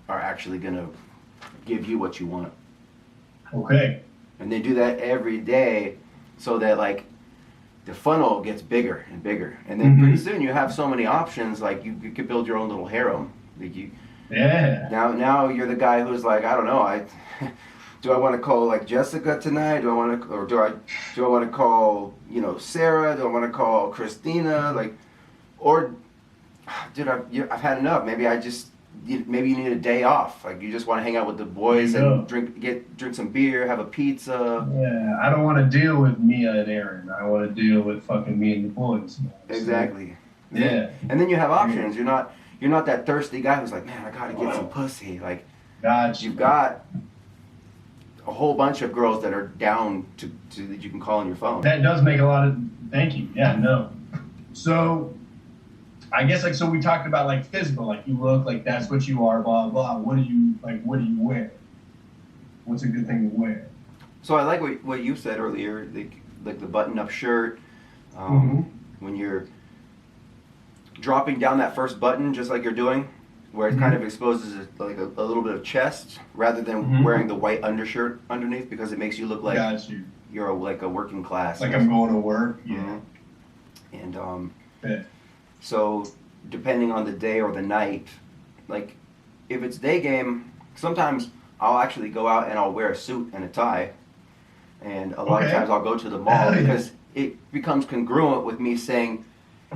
are actually going to give you what you want. Okay. And they do that every day, so that like the funnel gets bigger and bigger, and then pretty soon you have so many options. Like you could build your own little harem. Like now you're the guy who's like, I don't know, do I want to call like Jessica tonight? Do I want to, or do I want to call, you know, Sarah? Do I want to call Christina? Like, or dude, I've had enough. Maybe you need a day off. Like you just want to hang out with the boys and drink some beer, have a pizza. Yeah, I don't want to deal with Mia and Aaron. I want to deal with fucking me and the boys. Exactly. Yeah. And then you have options. You're not that thirsty guy who's like, man, I gotta get some pussy. Like, you've got a whole bunch of girls that are down to that you can call on your phone. That does make a lot of. Thank you. Yeah. No. So, I guess like so we talked about like physical, like you look like that's what you are, blah blah. What do you wear? What's a good thing to wear? So I like what you said earlier, like the button-up shirt. When you're dropping down that first button, just like you're doing, where it kind of exposes like a little bit of chest, rather than wearing the white undershirt underneath, because it makes you look like you're like a working class. Like I'm going to work. Yeah. And so depending on the day or the night, like if it's day game, sometimes I'll actually go out and I'll wear a suit and a tie. And a lot of times I'll go to the mall because it becomes congruent with me saying,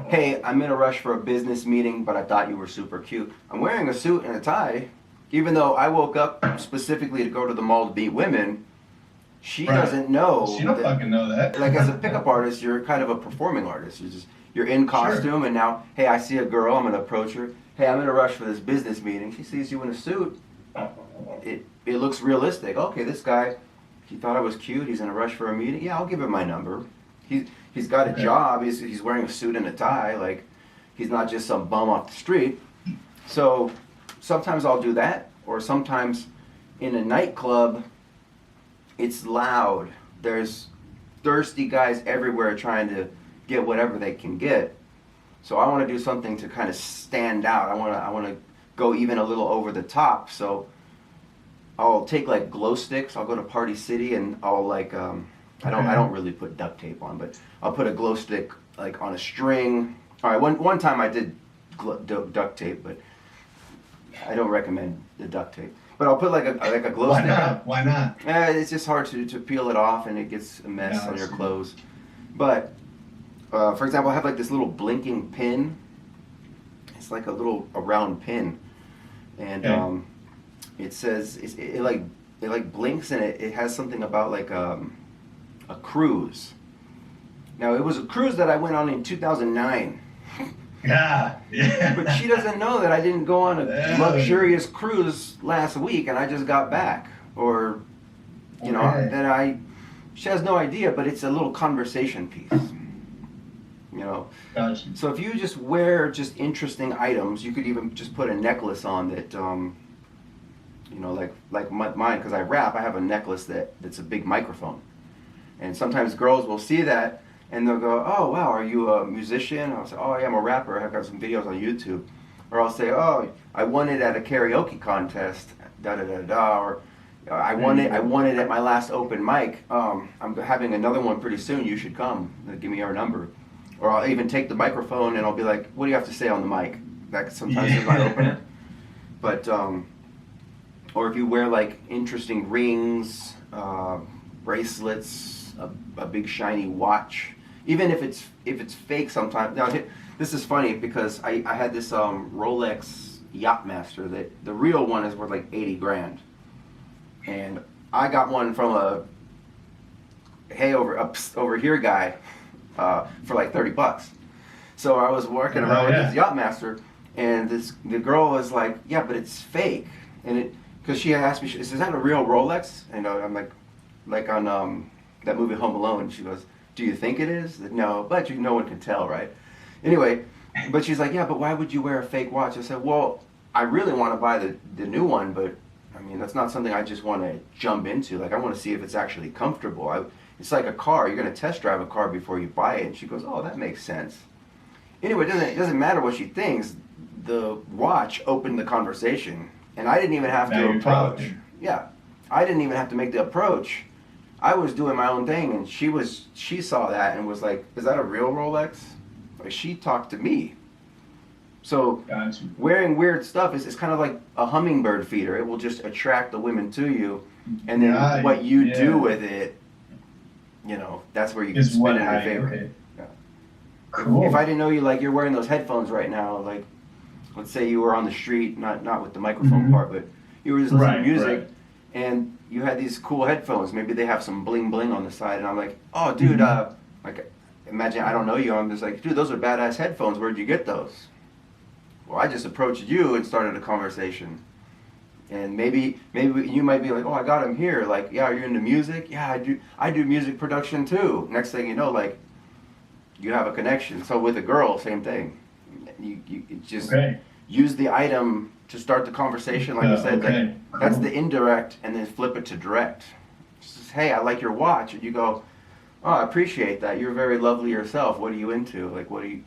hey, I'm in a rush for a business meeting, but I thought you were super cute. I'm wearing a suit and a tie, even though I woke up specifically to go to the mall to meet women. She doesn't know. She don't fucking know that. Like as a pickup artist, you're kind of a performing artist. You're in costume, and now, hey, I see a girl, I'm gonna approach her. Hey, I'm in a rush for this business meeting. She sees you in a suit. It looks realistic. Okay, this guy, he thought I was cute. He's in a rush for a meeting. Yeah, I'll give him my number. He's got a job. He's wearing a suit and a tie. Like he's not just some bum off the street. So sometimes I'll do that, or sometimes in a nightclub, it's loud. There's thirsty guys everywhere trying to get whatever they can get. So I want to do something to kind of stand out. I want to go even a little over the top. So I'll take like glow sticks. I'll go to Party City and I'll like I don't really put duct tape on, but I'll put a glow stick like on a string. All right, one time I did duct tape, but I don't recommend the duct tape. But I'll put like a glow stick. Why not? It's just hard to peel it off, and it gets a mess on your clothes. But for example, I have like this little blinking pin. It's like a round pin, and it says it like blinks, and it has something about like a cruise. Now it was a cruise that I went on in 2009. Yeah. But she doesn't know that I didn't go on a luxurious cruise last week and I just got back, or you know that she has no idea. But it's a little conversation piece. You know, Gotcha. So if you just wear just interesting items, you could even just put a necklace on that. You know, like mine, because I rap. I have a necklace that's a big microphone, and sometimes girls will see that and they'll go, "Oh wow, are you a musician?" I'll say, "Oh yeah, I'm a rapper. I've got some videos on YouTube." Or I'll say, "Oh, I won it at a karaoke contest." Da da da da. Or I won it at my last open mic. I'm having another one pretty soon. You should come. Give me your number. Or I'll even take the microphone and I'll be like, "What do you have to say on the mic?" That sometimes is my opener. But or if you wear like interesting rings, bracelets, a big shiny watch, even if it's fake sometimes. Now this is funny because I had this Rolex Yachtmaster that the real one is worth like 80 grand, and I got one from a over here guy for like $30. So I was working around with this Yachtmaster, and the girl was like, "Yeah, but it's fake," and because she asked me, "Is that a real Rolex?" And I'm like on that movie Home Alone. She goes, "Do you think it is?" No, but no one can tell, right? Anyway, but she's like, "Yeah, but why would you wear a fake watch?" I said, "Well, I really want to buy the new one, but I mean that's not something I just want to jump into. Like I want to see if it's actually comfortable. It's like a car. You're going to test drive a car before you buy it." And she goes, "Oh, that makes sense." Anyway, it doesn't matter what she thinks. The watch opened the conversation, and I didn't even have to approach. Yeah, I didn't even have to make the approach. I was doing my own thing, and she saw that and was like, "Is that a real Rolex?" Like she talked to me. So Gotcha. wearing weird stuff is kind of like a hummingbird feeder. It will just attract the women to you, and then what you do with it, you know, that's where you can Is spin what it in your I favor. okay. Yeah. Cool. If I didn't know you, like you're wearing those headphones right now, like let's say you were on the street, not with the microphone part, but you were just listening to music, and you had these cool headphones. Maybe they have some bling bling on the side, and I'm like, oh, dude, like imagine I don't know you. I'm just like, dude, those are badass headphones. Where'd you get those? Well, I just approached you and started a conversation. And maybe you might be like, oh, I got him here. Like, yeah, are you into music? Yeah, I do music production too. Next thing you know, like, you have a connection. So with a girl, same thing. You just use the item to start the conversation. Like I said, like, that's the indirect, and then flip it to direct. Just, hey, I like your watch. And you go, oh, I appreciate that. You're very lovely yourself. What are you into? Like, what are you,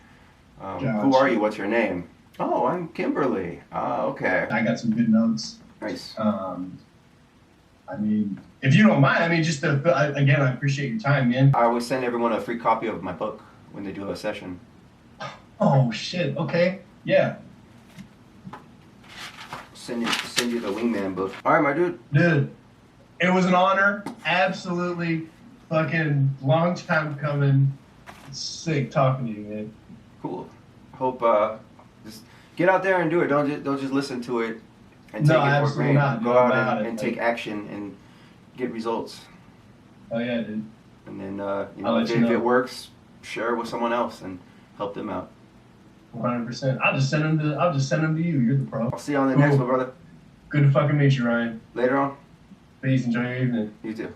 who are you? What's your name? Oh, I'm Kimberly. Okay. I got some good notes. Nice. I mean, if you don't mind, I mean, just again, I appreciate your time, man. I always send everyone a free copy of my book when they do a session. Oh shit. Okay. Yeah. Send you the Wingman book. All right, my dude. Dude, it was an honor. Absolutely, fucking long time coming. Sick talking to you, man. Cool. Hope just get out there and do it. Don't just listen to it and take it for granted. Go out and take action and get results. Oh yeah, dude. And then you know, if it works, share it with someone else and help them out. 100%. I'll just send them to you. You're the pro. I'll see you on the next one, brother. Good to fucking meet you, Ryan. Later on. Peace. Enjoy your evening. You too.